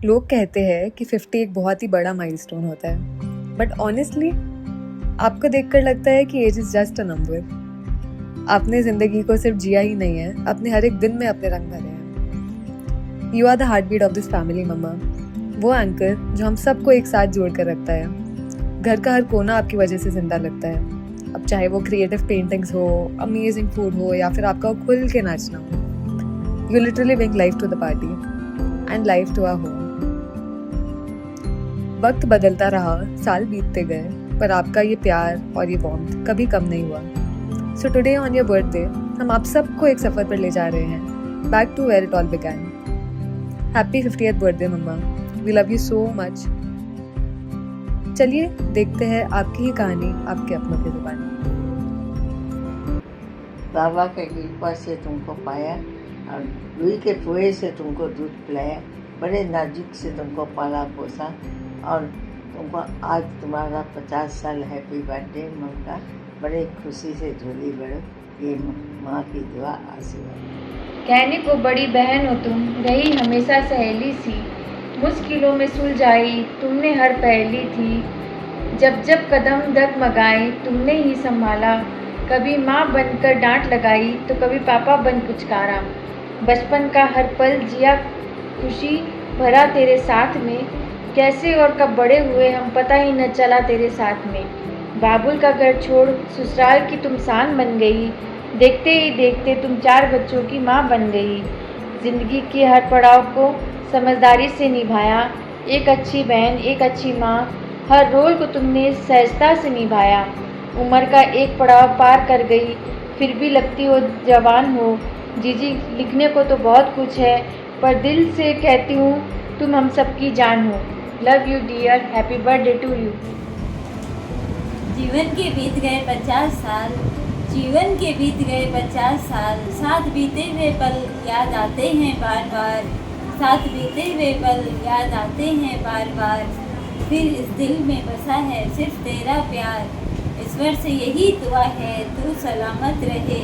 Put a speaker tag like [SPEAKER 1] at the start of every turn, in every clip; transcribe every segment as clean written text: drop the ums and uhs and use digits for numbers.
[SPEAKER 1] लोग कहते हैं कि 50 एक बहुत ही बड़ा माइलस्टोन होता है, बट ऑनेस्टली आपको देखकर लगता है कि age is just a number. आपने जिंदगी को सिर्फ जिया ही नहीं है, अपने हर एक दिन में अपने रंग भरे हैं। You are the heart beat of this family mamma, वो एंकर जो हम सबको एक साथ जोड़ कर रखता है। घर का हर कोना आपकी वजह से जिंदा लगता है, अब चाहे वो क्रिएटिव पेंटिंग्स हो, अमेजिंग फूड हो या फिर आपका खुल के नाचना हो। You literally bring life to the party and life to our home. वक्त बदलता रहा, साल बीतते गए, पर आपका ये प्यार और ये वार्मथ कभी कम नहीं हुआ। So today on your birthday हम आप सबको एक सफ़र पर ले जा रहे हैं, back to where it all began. Happy 50th birthday mamma, we love you so much. चलिए देखते हैं आपकी ही कहानी आपके अपनों की जुबानी।
[SPEAKER 2] बाबा के कृपा से तुमको पाया और रुई के पोए से तुमको दूध पिलाया, बड़े नाजुक से तुमको पाला पोसा और तुमको आज तुम्हारा 50 साल हैप्पी बर्थडे ममता। बड़े खुशी से झोली भरो, ये माँ की दुआ आशीर्वाद।
[SPEAKER 3] कहने को बड़ी बहन हो तुम, रही हमेशा सहेली सी, मुश्किलों में सुलझाई तुमने हर पहेली थी। जब जब कदम डगमगाए तुमने ही संभाला, कभी माँ बनकर डांट लगाई तो कभी पापा बन पुचकारा। बचपन का हर पल जिया खुशी भरा तेरे साथ में, कैसे और कब बड़े हुए हम पता ही न चला तेरे साथ में। बाबुल का घर छोड़ ससुराल की तुम शान बन गई, देखते ही देखते तुम 4 बच्चों की माँ बन गई। जिंदगी के हर पड़ाव को समझदारी से निभाया, एक अच्छी बहन एक अच्छी माँ, हर रोल को तुमने सहजता से निभाया। उम्र का एक पड़ाव पार कर गई, फिर भी लगती हो जवान हो। जीजी लिखने को तो बहुत कुछ है, पर दिल से कहती हूँ तुम हम सबकी जान हो। Love you dear, happy birthday to you.
[SPEAKER 4] जीवन के बीत गए 50 साल, जीवन के बीत गए 50 साल, साथ बीते हुए पल याद आते हैं बार बार, साथ बीते हुए पल याद आते हैं बार बार। फिर इस दिल में बसा है सिर्फ तेरा प्यार, ईश्वर से यही दुआ है तू सलामत रहे,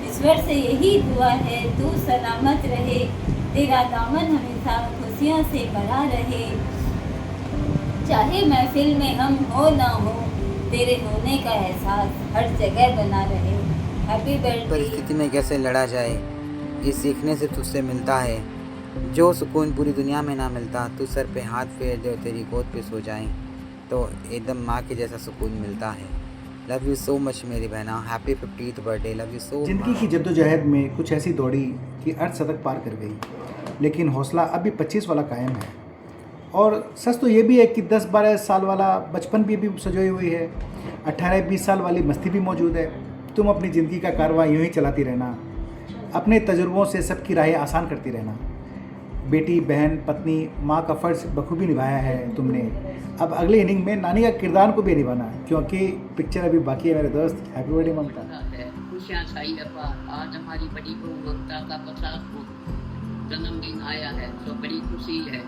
[SPEAKER 4] ईश्वर से यही दुआ है तू सलामत रहे। तेरा दामन हमेशा खुशियों से भरा रहे, चाहे महफिल में हम हो ना हो, तेरे होने का एहसास हर जगह बना रहे। Happy birthday.
[SPEAKER 5] परिस्थिति में कैसे लड़ा जाए ये सीखने से तुझसे मिलता है, जो सुकून पूरी दुनिया में ना मिलता। तू सर पे हाथ फेर दे और तेरी गोद पे सो जाए तो एकदम माँ के जैसा सुकून मिलता है। लव यू सो मच मेरी बहना, happy 50th birthday, love you so much.
[SPEAKER 6] जिंदगी की जद्दोजहद में कुछ ऐसी दौड़ी कि अर्धशतक पार कर गई, लेकिन हौसला अभी 25 वाला कायम है। और सच तो ये भी है कि 10-12 साल वाला बचपन भी सजोई हुई है, 18-20 साल वाली मस्ती भी मौजूद है। तुम अपनी ज़िंदगी का कारवां यूँ ही चलाती रहना, अपने तजुर्बों से सबकी राहें आसान करती रहना। बेटी, बहन, पत्नी, माँ का फ़र्ज़ बखूबी निभाया है तुमने। अब अगले इनिंग में नानी का किरदार को भी निभाना, क्योंकि पिक्चर अभी बाकी है मेरे दोस्त। हैप्पी बर्थडे ममता।
[SPEAKER 7] खुशियाँ छाई रखा, आज हमारी बड़ी बहू ममता का 50वां जन्मदिन आया है, तो बड़ी खुशी है।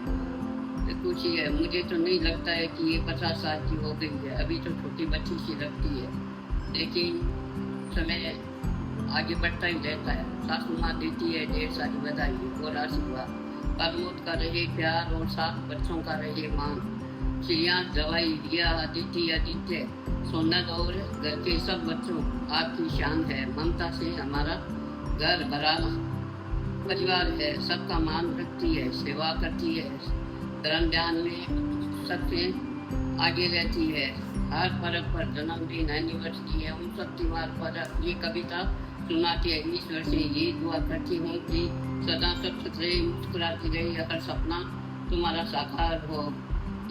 [SPEAKER 7] खुशी है, मुझे तो नहीं लगता है कि ये 50 साल की हो गई है, अभी तो छोटी बच्ची सी लगती है, लेकिन समय आगे बढ़ता ही रहता है। सासू माँ देती है ढेर सारी बधाई और आशीर्वाद, परमोद का रहे प्यार और 7 बच्चों का रहे मान। चिड़िया, दवाई, रिया, अदिति, आदित्य, सोनल और घर के सब बच्चों आपकी शान है। ममता से हमारा घर भरा परिवार है, सबका मान रखती है, सेवा करती है, धर्म ध्यान में सबसे आगे रहती है। हर पर्व पर जन्मदिन, एनिवर्सरी है, उन सब त्योहार पर ये कविता सुनाती है। ईश्वर से ये दुआ करती हूँ कि सदा सब रहे, मुस्कुराती रहे, हर सपना तुम्हारा साकार हो।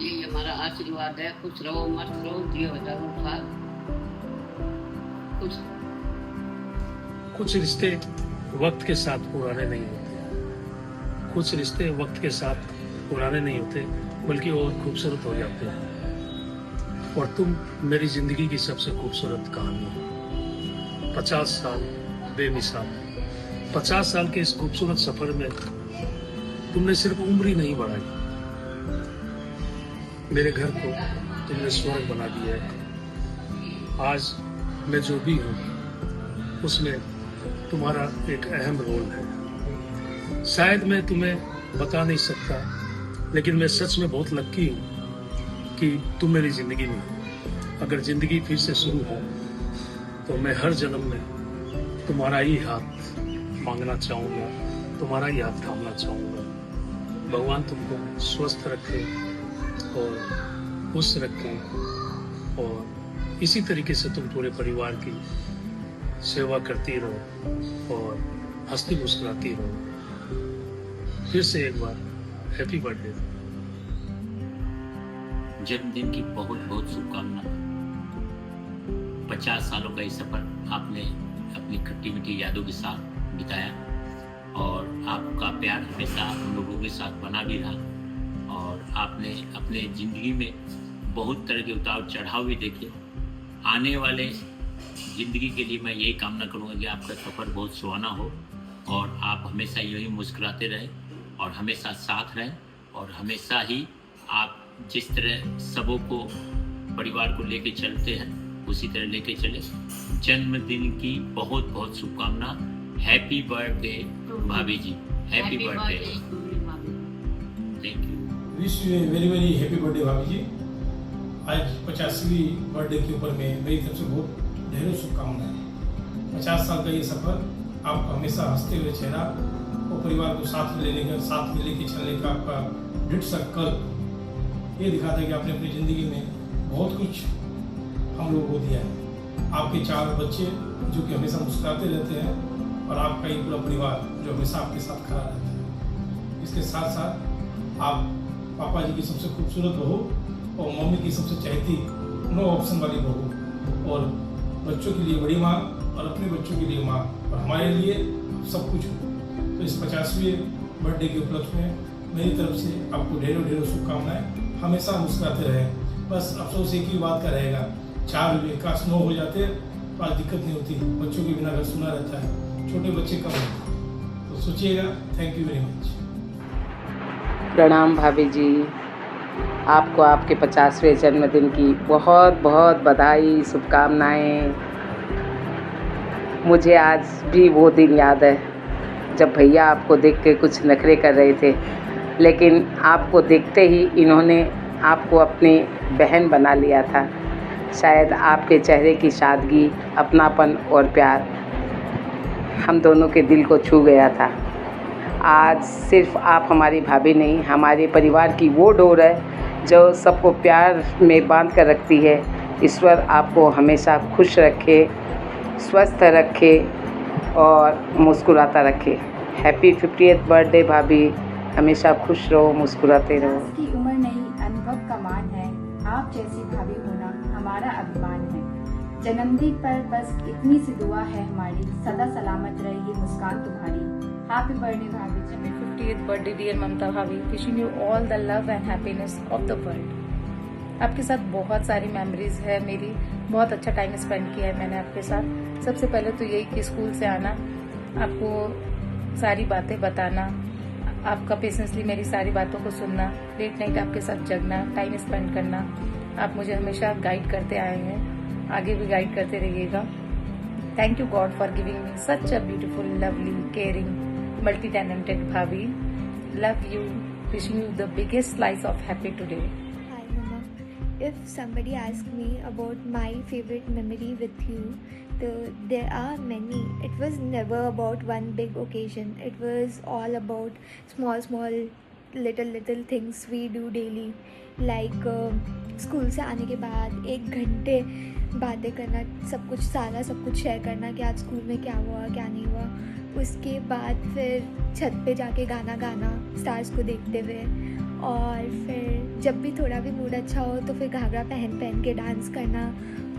[SPEAKER 7] ये हमारा आशीर्वाद है। खुश रहो, मस्त रहो, जियो हजारों साल।
[SPEAKER 8] कुछ रिश्ते वक्त के साथ पुराने नहीं होते, कुछ रिश्ते वक्त के साथ पुराने नहीं होते बल्कि और खूबसूरत हो जाते हैं। और तुम मेरी जिंदगी की सबसे खूबसूरत कहानी हो। 50 साल बेमिसाल, 50 साल के इस खूबसूरत सफर में तुमने सिर्फ उम्र ही नहीं बढ़ाई, मेरे घर को तुमने स्वर्ग बना दिया है। आज मैं जो भी हूँ उसमें तुम्हारा एक अहम रोल है। शायद मैं तुम्हें बता नहीं सकता लेकिन मैं सच में बहुत लक्की हूँ कि तुम मेरी ज़िंदगी में हो। अगर ज़िंदगी फिर से शुरू हो तो मैं हर जन्म में तुम्हारा ही हाथ मांगना चाहूँगा, तुम्हारा ही हाथ थामना चाहूँगा। भगवान तुमको स्वस्थ रखे और खुश रखे और इसी तरीके से तुम पूरे परिवार की सेवा करती रहो और हंसती मुस्कुराती रहो। फिर से एक बार हैप्पी बर्थडे।
[SPEAKER 9] जन्मदिन की बहुत बहुत शुभकामना। 50 सालों का ये सफर आपने अपनी खट्टी मीठी यादों के साथ बिताया और आपका प्यार हमेशा हम लोगों के साथ बना भी रहा और आपने अपने ज़िंदगी में बहुत तरह के उतार चढ़ाव भी देखे। आने वाले ज़िंदगी के लिए मैं यही कामना करूँगा कि आपका सफ़र बहुत सुहाना हो और आप हमेशा यही मुस्कुराते रहें और हमेशा साथ रहें और हमेशा ही आप जिस तरह सबों को परिवार को लेके चलते हैं उसी तरह लेके चले। जन्मदिन की बहुत बहुत शुभकामना। Happy birthday bhabhi ji, happy birthday. Thank you.
[SPEAKER 10] Wish you very very happy birthday bhabhi ji. आज 50वीं बर्थडे के ऊपर में मेरी तरफ से बहुत ढेरों शुभकामनाएं। 50 साल का ये सफ़र आपका हमेशा हंसते हुए चेहरा और परिवार को साथ में लेके चलने का आपका दृढ़ संकल्प ये दिखाता है कि आपने अपनी ज़िंदगी में बहुत कुछ हम लोगों को दिया है। आपके 4 बच्चे जो कि हमेशा मुस्कुराते रहते हैं और आपका ये पूरा परिवार जो हमेशा आपके साथ खड़ा रहता है। इसके साथ साथ आप पापा जी की सबसे खूबसूरत बहू और मम्मी की सबसे चहेती नो ऑप्शन वाली बहू और बच्चों के लिए बड़ी माँ और अपने बच्चों के लिए माँ और हमारे लिए सब कुछ हो। तो इस 50वें बर्थडे के उपलक्ष्य में मेरी तरफ से आपको ढेरों ढेरों शुभकामनाएं। हमेशा मुस्कुराते रहें। बस अफसोस एक ही बात का रहेगा, 4 बजे काश 9 हो जाते तो आज दिक्कत नहीं होती। बच्चों के बिना घर सुना रहता है, छोटे बच्चे कम हैं तो सोचिएगा। Thank you very much.
[SPEAKER 11] प्रणाम भाभी जी, आपको आपके 50वें जन्मदिन की बहुत बहुत बधाई, शुभकामनाएं। मुझे आज भी वो दिन याद है जब भैया आपको देख के कुछ नखरे कर रहे थे, लेकिन आपको देखते ही इन्होंने आपको अपनी बहन बना लिया था। शायद आपके चेहरे की सादगी, अपनापन और प्यार हम दोनों के दिल को छू गया था। आज सिर्फ आप हमारी भाभी नहीं, हमारे परिवार की वो डोर है जो सबको प्यार में बांध कर रखती है। ईश्वर आपको हमेशा खुश रखे, स्वस्थ रखे और मुस्कुराता रखे। हैप्पी 50th बर्थडे भाभी। हमेशा खुश रहो, मुस्कुराते रहो।
[SPEAKER 12] की उम्र नहीं, अनुभव का मान है। आप जैसी भाभी होना हमारा अभिमान है। जन्मदिन पर बस इतनी सी दुआ है हमारी, सदा सलामत रहे ये मुस्कान तुम्हारी। हैप्पी बर्थडे भाभी जी।
[SPEAKER 13] 50th बर्थडे डियर ममता भाभी। Wishing you all the love and happiness of the world. आपके साथ बहुत सारी मेमोरीज है मेरी, बहुत अच्छा टाइम स्पेंड किया है मैंने आपके साथ। सबसे पहले तो यही कि स्कूल से आना, आपको सारी बातें बताना, आपका पेशेंसली मेरी सारी बातों को सुनना, लेट नाइट आपके साथ जगना, टाइम स्पेंड करना। आप मुझे हमेशा गाइड करते आए हैं, आगे भी गाइड करते रहिएगा। Thank you God for giving me such a beautiful, lovely, caring, multi talented bhabhi. Love you, wishing you the biggest slice of happy today.
[SPEAKER 14] Hi Mama. If somebody asks me about my favorite memory with you, there are many. It was never about one big occasion. It was all about small little things we do daily. Like school से आने के बाद 1 घंटे बातें करना, सब कुछ share करना कि आज स्कूल में क्या हुआ क्या नहीं हुआ। उसके बाद फिर छत पे जाके गाना गाना स्टार्स को देखते हुए, और फिर जब भी थोड़ा भी मूड अच्छा हो तो फिर घाघरा पहन के डांस करना,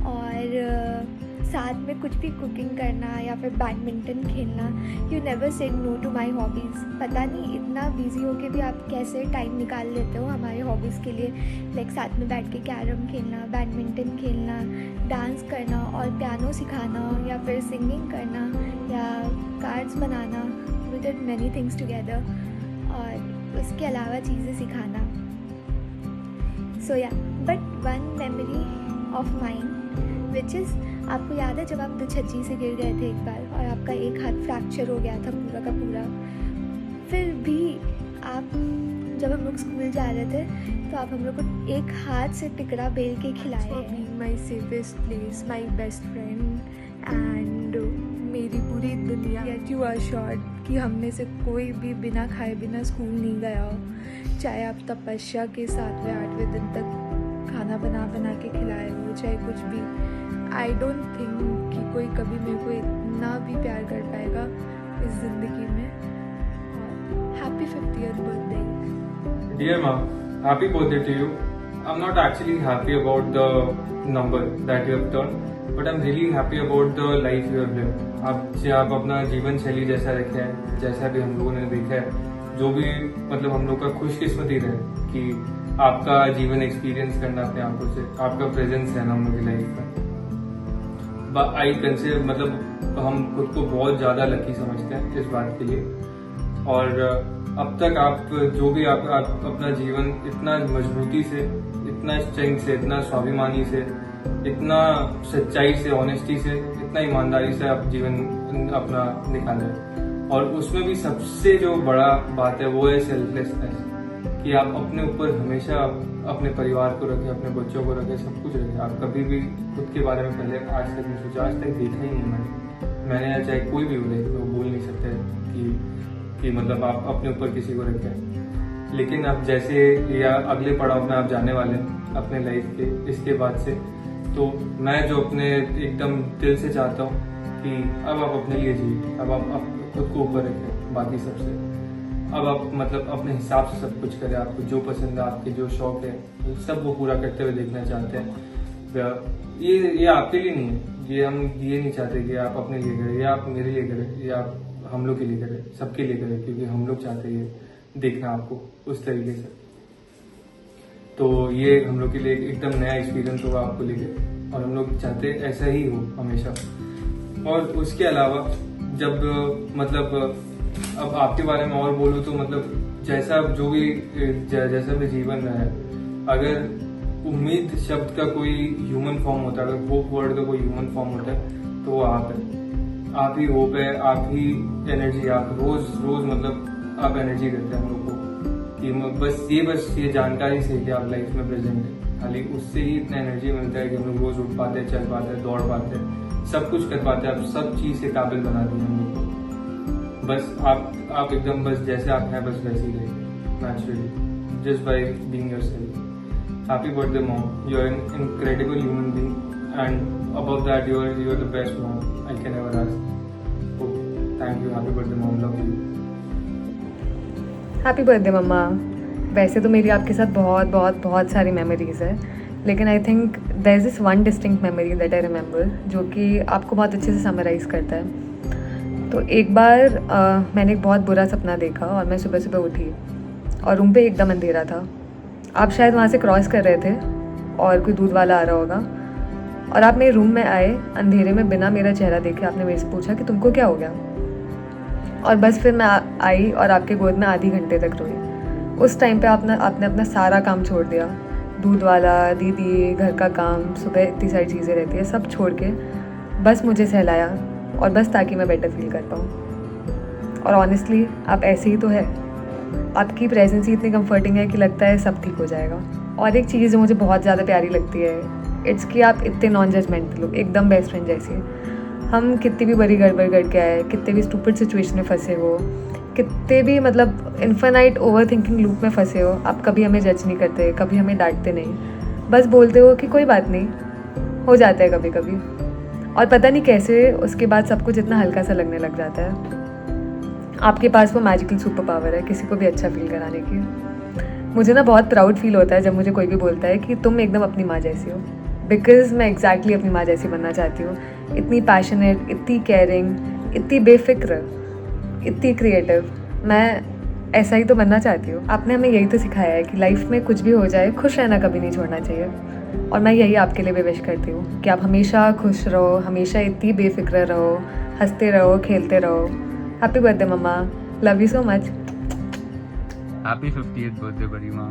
[SPEAKER 14] और साथ में कुछ भी कुकिंग करना या फिर बैडमिंटन खेलना। You never said no to my hobbies. पता नहीं इतना बिजी हो के भी आप कैसे टाइम निकाल लेते हो हमारे हॉबीज़ के लिए। लाइक साथ में बैठ के कैरम खेलना, बैडमिंटन खेलना, डांस करना और पियानो सिखाना या फिर सिंगिंग करना या कार्ड्स बनाना। We did many things together, और उसके अलावा चीज़ें सिखाना। So yeah but one memory of mine which is, आपको याद है जब आप छज्जी से गिर गए थे एक बार और आपका एक हाथ फ्रैक्चर हो गया था पूरा का पूरा, फिर भी आप जब हम लोग स्कूल जा रहे थे तो आप हम लोग को एक हाथ से टिकड़ा बेल के खिलाए हैं।
[SPEAKER 15] My safest place, my best friend and मेरी पूरी दुनिया। येट यू आर श्योर कि हम में से कोई भी बिना खाए बिना स्कूल नहीं गया हो, चाहे आप तपस्या के 7वें 8वें दिन तक खाना बना के खिलाए हो, चाहे कुछ भी। आई डोंट थिंक कि कोई कभी मेरे को इतना भी प्यार कर पाएगा इस ज़िंदगी में। Happy 50th birthday.
[SPEAKER 16] Dear Mom, happy birthday to you. I'm not actually happy about the number that you have turned, but I'm really happy about the life you have lived. आप अपना जीवन शैली जैसा रखे हैं, जैसा भी हम लोगों ने देखा है, जो भी मतलब हम लोग का खुशकिस्मती रहे कि आपका जीवन एक्सपीरियंस करना अपने आंखों से, आपका प्रेजेंस है हम लोग की लाइफ में। आई कंसिडर मतलब हम खुद को बहुत ज़्यादा लकी समझते हैं इस बात के लिए। और अब तक आप जो भी आप अपना जीवन इतना मजबूती से, इतना स्ट्रेंथ से, इतना स्वाभिमानी से, इतना सच्चाई से, ऑनेस्टी से, इतना ईमानदारी से आप जीवन अपना निकाले। और उसमें भी सबसे जो बड़ा बात है वो है सेल्फलेसनेस, कि आप अपने ऊपर हमेशा अपने परिवार को रखें, अपने बच्चों को रखें, सब कुछ रखें। आप कभी भी खुद के बारे में पहले आज तक नहीं सोचा, आज तक देखा ही नहीं मैंने चाहे कोई भी बोले तो बोल नहीं सकते कि मतलब आप अपने ऊपर किसी को रखें। लेकिन अब जैसे या अगले पड़ाव में आप जाने वाले हैं अपने लाइफ के इसके बाद से, तो मैं जो अपने एकदम दिल से चाहता हूँ कि अब आप अपने लिए जिए, अब आप खुद को ऊपर रखें बाकी सबसे। अब आप मतलब अपने हिसाब से सब कुछ करें, आपको जो पसंद है, आपके जो शौक है, सब वो पूरा करते हुए देखना चाहते हैं। ये आपके लिए नहीं है, ये हम ये नहीं चाहते कि आप अपने लिए करें या आप मेरे लिए करें या आप हम लोग के लिए करें, सबके लिए करें, क्योंकि हम लोग चाहते हैं देखना आपको उस तरीके से। तो ये हम लोग के लिए एकदम नया एक्सपीरियंस होगा आपको लेके, और हम लोग चाहते हैं ऐसा ही हो हमेशा। और उसके अलावा जब मतलब अब आपके बारे में और बोलूँ तो मतलब जैसा जो भी जैसा भी जीवन रहा है, अगर उम्मीद शब्द का कोई ह्यूमन फॉर्म होता है, अगर होप वर्ड का कोई ह्यूमन फॉर्म होता है तो वो आप है। आप ही होप है, आप ही एनर्जी। आप रोज मतलब आप एनर्जी देते हैं हम लोग को कि बस ये जानकारी से कि आप लाइफ में प्रेजेंट है, खाली उससे ही इतना एनर्जी मिलता है कि हम लोग रोज उठ पाते हैं, चल पाते हैं, दौड़ पाते हैं, सब कुछ कर पाते हैं। आप सब चीज़ से काबिल बना दिए हम लोग को। बस आप एकदम बस जैसे आप हैं बस वैसे ही रहिए naturally, just by being yourself. Happy birthday mom, you are an incredible human being and above that you are the best mom I can ever ask. Thank you, happy birthday mom, love you.
[SPEAKER 1] Happy birthday mamma. वैसे तो मेरी आपके साथ बहुत सारी memories है, लेकिन I think there is this one distinct memory that I remember जो कि आपको बहुत अच्छे से समराइज़ करता है। तो एक बार मैंने एक बहुत बुरा सपना देखा और मैं सुबह सुबह उठी और रूम पे एकदम अंधेरा था। आप शायद वहाँ से क्रॉस कर रहे थे और कोई दूध वाला आ रहा होगा, और आप मेरे रूम में आए अंधेरे में बिना मेरा चेहरा देखे। आपने मेरे से पूछा कि तुमको क्या हो गया, और बस फिर मैं आई और आपके गोद में आधी घंटे तक रोई। उस टाइम पे आपने अपना सारा काम छोड़ दिया, दूध वाला, दीदी, घर का काम, सुबह इतनी सारी चीज़ें रहती है, सब छोड़ के बस मुझे सहलाया, और बस ताकि मैं बेटर फील कर पाऊँ। और ऑनेस्टली आप ऐसे ही तो है, आपकी प्रेजेंस ही इतनी कंफर्टिंग है कि लगता है सब ठीक हो जाएगा। और एक चीज़ जो मुझे बहुत ज़्यादा प्यारी लगती है, इट्स कि आप इतने नॉन जजमेंटल हो, एकदम बेस्ट फ्रेंड जैसे। हम कितनी भी बड़ी गड़बड़ करके आए, कितने भी स्टूपिड सिचुएशन में फंसे हो, कितने भी मतलब इन्फिनाइट ओवर थिंकिंग लूप में फंसे हो, आप कभी हमें जज नहीं करते, कभी हमें डांटते नहीं, बस बोलते हो कि कोई बात नहीं, हो जाता है कभी कभी। और पता नहीं कैसे उसके बाद सब कुछ इतना हल्का सा लगने लग जाता है। आपके पास वो मैजिकल सुपर पावर है किसी को भी अच्छा फील कराने की। मुझे ना बहुत प्राउड फील होता है जब मुझे कोई भी बोलता है कि तुम एकदम अपनी माँ जैसी हो, बिकॉज मैं एग्जैक्टली अपनी माँ जैसी बनना चाहती हूँ। इतनी पैशनेट, इतनी केयरिंग, इतनी बेफिक्र, इतनी क्रिएटिव, मैं ऐसा ही तो बनना चाहती हूँ। आपने हमें यही तो सिखाया है कि लाइफ में कुछ भी हो जाए खुश रहना कभी नहीं छोड़ना चाहिए, और मैं यही आपके लिए भी विश करती हूँ कि आप हमेशा खुश रहो, हमेशा इतनी बेफिक्र रहो, हंसते रहो, खेलते रहो। Happy birthday mamma, love you so much.
[SPEAKER 17] Happy 50th birthday बड़ी माँ,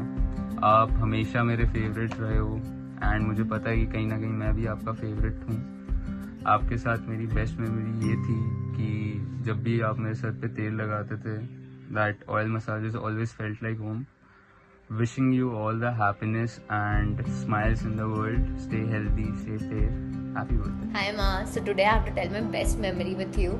[SPEAKER 17] आप हमेशा मेरे फेवरेट रहे हो, एंड मुझे पता है कि कहीं ना कहीं मैं भी आपका फेवरेट हूँ। आपके साथ मेरी बेस्ट मेमोरी ये थी कि जब भी आप मेरे सर पे तेल लगाते थे, that oil massages always felt like home. Wishing you all the happiness and smiles in the world. Stay healthy, stay safe. Happy birthday.
[SPEAKER 18] Hi Ma, so today I have to tell my best memory with you.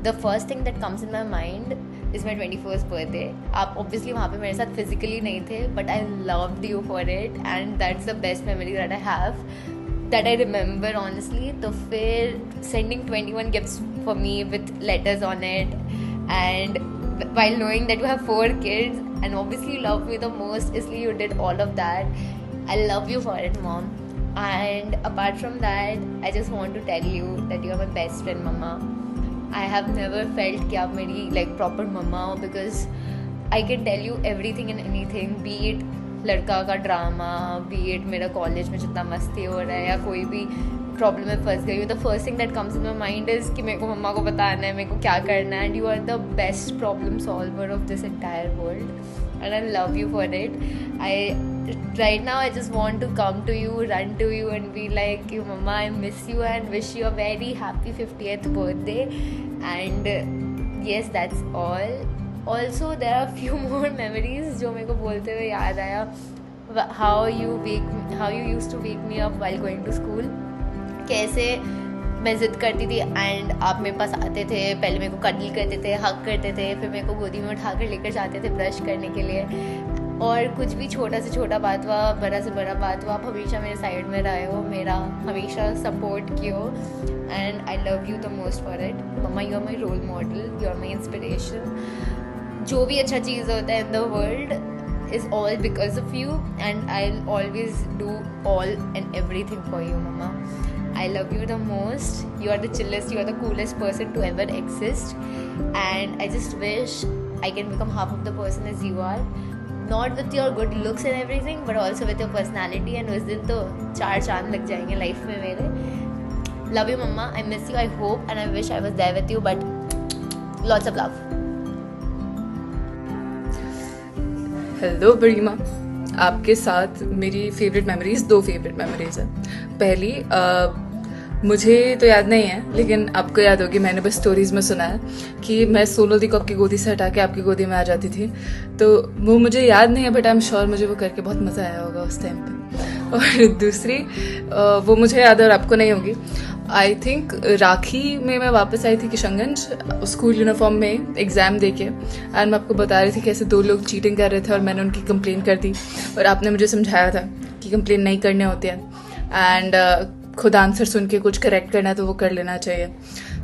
[SPEAKER 18] The first thing that comes in my mind is my 21st birthday. आप obviously वहाँ पे मेरे साथ physically नहीं थे, but I loved you for it and that's the best memory that I have, that I remember honestly. तो फिर sending 21 gifts for me with letters on it, and while knowing that you have 4 kids and obviously you love me the most, इसलिए you did all of that. I love you for it, Mom. And apart from that, I just want to tell you that you are my best friend, Mama. I have never felt कि आप मेरी like proper mama हो, because I can tell you everything and anything, be it लड़का का drama, be it मेरा college में जितना मस्ती हो रहा है या कोई भी प्रॉब्लम में फंस गई हूँ. The first thing that comes in my mind is कि मेरे को मम्मा को बताना है, मेरे को क्या करना है. And you are the best problem solver of this entire world and I love you for it. Right now I just want to come to you, run to you and be like, Mama, I miss you and wish you a very happy 50th birthday. And yes, that's all. Also there are few more memories जो मेरे को बोलते हुए याद आया. How you used to wake me up while going to school. कैसे मैं ज़िद करती थी एंड आप मेरे पास आते थे, पहले मेरे को कडल करते थे, हक करते थे, फिर मेरे को गोदी में उठा कर लेकर जाते थे ब्रश करने के लिए. और कुछ भी छोटा से छोटा बात हुआ, बड़ा से बड़ा बात हुआ, आप हमेशा मेरे साइड में रहे हो, मेरा हमेशा सपोर्ट किए हो and I love you the most for it. Mamma, you are my role model, you are my inspiration. जो भी अच्छा चीज़ होता है in the world is all because of you and I'll always do all and everything for you, Mama. I love you the most. You are the chillest, you are the coolest person to ever exist, and I just wish I can become half of the person as you are, not with your good looks and everything but also with your personality. And उस दिन तो 4 चांद लग जाएंगे life में मेरे. Love you, Mama. I miss you. I hope and I wish I was there with you, but lots of love.
[SPEAKER 19] Hello Barima, आपके साथ मेरी फेवरेट मेमोरीज़ 2 फेवरेट मेमोरीज़ हैं. पहली मुझे तो याद नहीं है, लेकिन आपको याद होगी, मैंने बस स्टोरीज़ में सुना है कि मैं 16 दी को आपकी गोदी से हटा के आपकी गोदी में आ जाती थी. तो वो मुझे याद नहीं है, बट आई एम श्योर मुझे वो करके बहुत मज़ा आया होगा उस टाइम पे. और दूसरी वो मुझे याद है और आपको नहीं होगी. आई थिंक राखी में मैं वापस आई थी किशनगंज स्कूल यूनिफॉर्म में एग्ज़ाम देके, एंड मैं आपको बता रही थी कैसे 2 लोग चीटिंग कर रहे थे और मैंने उनकी कंप्लेन कर दी और आपने मुझे समझाया था कि कंप्लेन नहीं करने होते हैं एंड खुद आंसर सुन के कुछ करेक्ट करना है तो वो कर लेना चाहिए.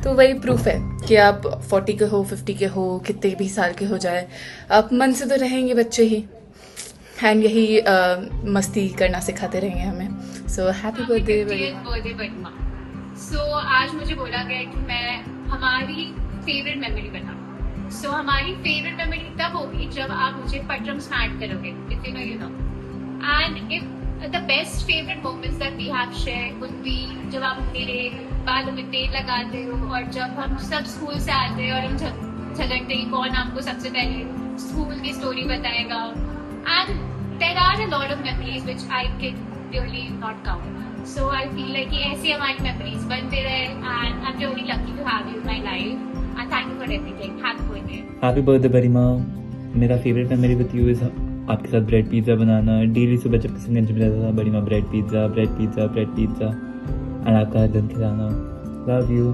[SPEAKER 19] तो वही प्रूफ है कि आप 40 के हो, 50 के हो, कितने भी साल के हो जाए, आप मन से तो रहेंगे बच्चे ही, एंड यही मस्ती करना सिखाते रहेंगे हमें. So happy birthday
[SPEAKER 20] बरीमा. सो आज मुझे बोला गया कि मैं हमारी फेवरेट मेमोरी बताऊं. सो हमारी फेवरेट मेमोरी तब होगी जब आप मुझे पट्रम स्मैट करोगे, if you know. And if the best favorite moments that we have shared would be जब आप मेरे बालों में तेल लगाते हो और जब हम सब स्कूल से आते हैं और हम झगड़ते हैं कौन आपको सबसे पहले स्कूल की स्टोरी बताएगा. And there are a lot of memories which I can really not count. So I feel like कि ऐसी हमारी memories बनते रहे and I'm really lucky to have you in my life and thank you for everything. Happy birthday.
[SPEAKER 21] Happy birthday बरीमा. मेरा favourite memory with you is आपके साथ bread pizza बनाना. Daily सुबह जब किशनगंज में रहता था, बरीमा ब्रेड पिज़्ज़ा एंड आपका हर दिन खिलाना. Love you.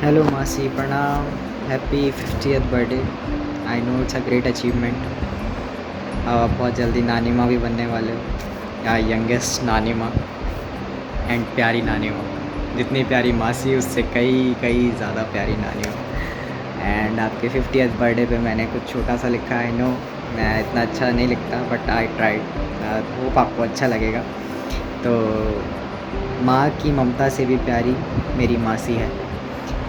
[SPEAKER 5] हेलो मासी, प्रणाम. Happy 50th birthday. I know it's a great achievement. अब आप बहुत जल्दी नानी माँ भी बनने वाले हो, या यंगेस्ट नानी माँ एंड प्यारी नानी माँ. जितनी प्यारी मासी उससे कई ज़्यादा प्यारी नानी माँ. एंड आपके 50th बर्थडे पे मैंने कुछ छोटा सा लिखा. आई नो मैं इतना अच्छा नहीं लिखता बट आई ट्राइड. होप आपको अच्छा लगेगा. तो माँ की ममता से भी प्यारी मेरी मासी है.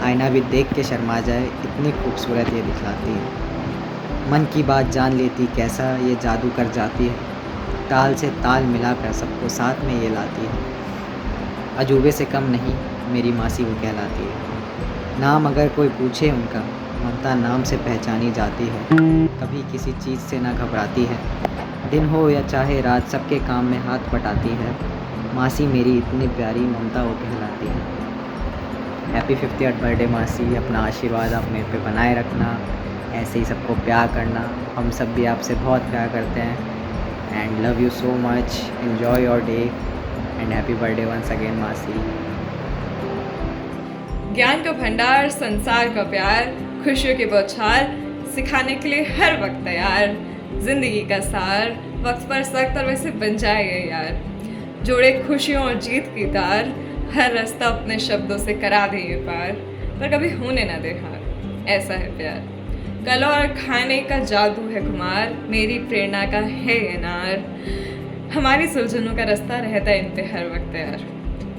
[SPEAKER 5] आईना भी देख के शर्मा जाए, इतनी खूबसूरत ये दिखलाती है. मन की बात जान लेती, कैसा ये जादू कर जाती है. ताल से ताल मिलाकर सबको साथ में ये लाती है. अजूबे से कम नहीं मेरी मासी वो कहलाती है. नाम अगर कोई पूछे उनका, ममता नाम से पहचानी जाती है. कभी किसी चीज़ से ना घबराती है. दिन हो या चाहे रात, सबके काम में हाथ बटाती है. मासी मेरी इतनी प्यारी, ममता वो कहलाती है. हैप्पी 50th बर्थडे मासी. अपना आशीर्वाद आप मेरे पे बनाए रखना ऐसे ही सबको प्यार करना। हम सब भी आपसे बहुत प्यार करते हैं and love you so much. Enjoy your day and happy birthday once again मासी।
[SPEAKER 2] ज्ञान का भंडार, संसार का प्यार, खुशियों के बौछार, सिखाने के लिए हर वक्त तैयार। जिंदगी का सार वक्त पर सख्त और वैसे बन जाएगा यार। जोड़े खुशियों और जीत की तार, हर रास्ता अपने शब्दों से करा दे ये पार। पर कभी होने ना दे हार, ऐसा है प्यार। कल और खाने का जादू है कुमार, मेरी प्रेरणा का है ये नार। हमारी सुलझनों का रास्ता रहता है इन पे हर वक्त तैयार।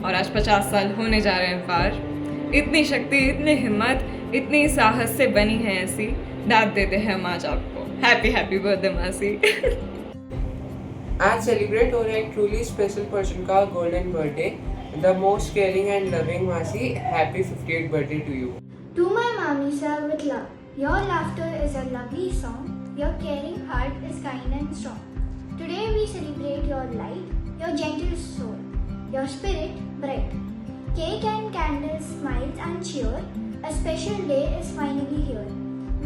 [SPEAKER 2] और आज 50 साल होने जा रहे हैं पार। इतनी शक्ति, इतनी हिम्मत, इतनी साहस से बनी है ऐसी, दाद देते हैं हम आज आपको। हैप्पी हैप्पी बर्थडे मासी।
[SPEAKER 22] आज सेलिब्रेट हो रहा है एक ट्रूली स्पेशल पर्सन का golden birthday, the most caring and loving masi. Happy 58th birthday to you.
[SPEAKER 23] To my Mamisa with love, your laughter is a lovely song, your caring heart is kind and strong. Today we celebrate your light, your gentle soul, your spirit bright. Cake and candles, smiles and cheer, a special day is finally here.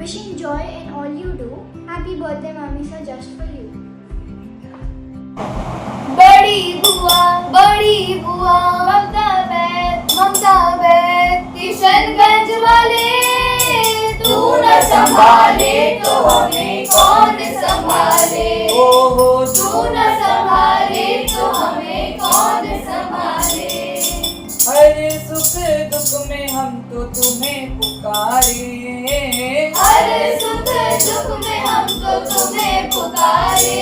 [SPEAKER 23] Wishing joy in all you do, happy birthday Mamisa just for you.
[SPEAKER 24] बड़ी बुआ ममता बैद किशनगंज वाले, तू न संभाले तो हमें कौन संभाले। तू न संभाले तो हमें कौन संभाले।
[SPEAKER 25] हर सुख दुख में हम तो तुम्हें पुकारे।
[SPEAKER 24] हर सुख दुख में हम तो तुम्हें पुकारे।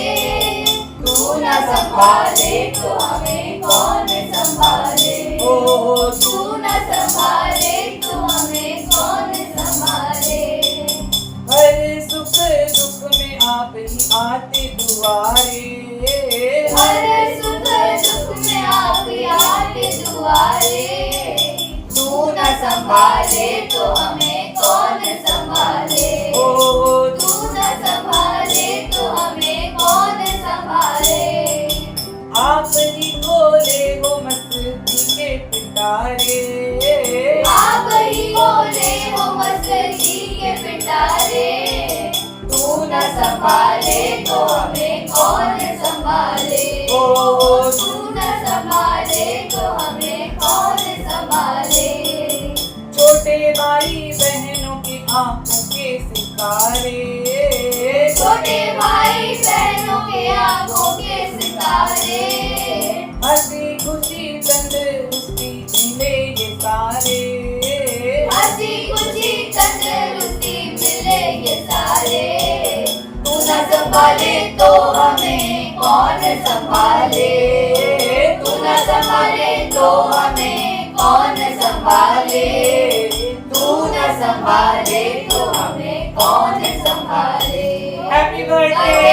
[SPEAKER 24] तू न संभाले तो हमें कौन संभाले। तू न संभाले तो हमें कौन संभाले।
[SPEAKER 25] हर सुख दुख में आप ही आते दुआरे।
[SPEAKER 24] हर सुख दुख में आप ही आते दुआरे। तू न संभाले तो हमें कौन संभाले। तू न संभाले तो हमें कौन संभाले।
[SPEAKER 25] आप ही खोले हो मस्ती के पिटारे।
[SPEAKER 24] आप ही खोले हो मस्ती के पिटारे। तू न संभाले तो हमें कौन संभाले। तू न संभाले तो हमें कौन संभाले।
[SPEAKER 25] छोटे भाई बहनों की आंखों के सितारे।
[SPEAKER 24] छोटे भाई बहनों के आंखों के सितारे।
[SPEAKER 25] हंसी खुशी तंदुरुस्ती मिले ये सारे।
[SPEAKER 24] हंसी खुशी तंदुरुस्ती मिले ये सारे। तू न संभाले तो हमें कौन संभाले। तू न संभाले तो हमें कौन संभाले। तू न संभाले तो हमें कौन संभाले।
[SPEAKER 25] Happy birthday.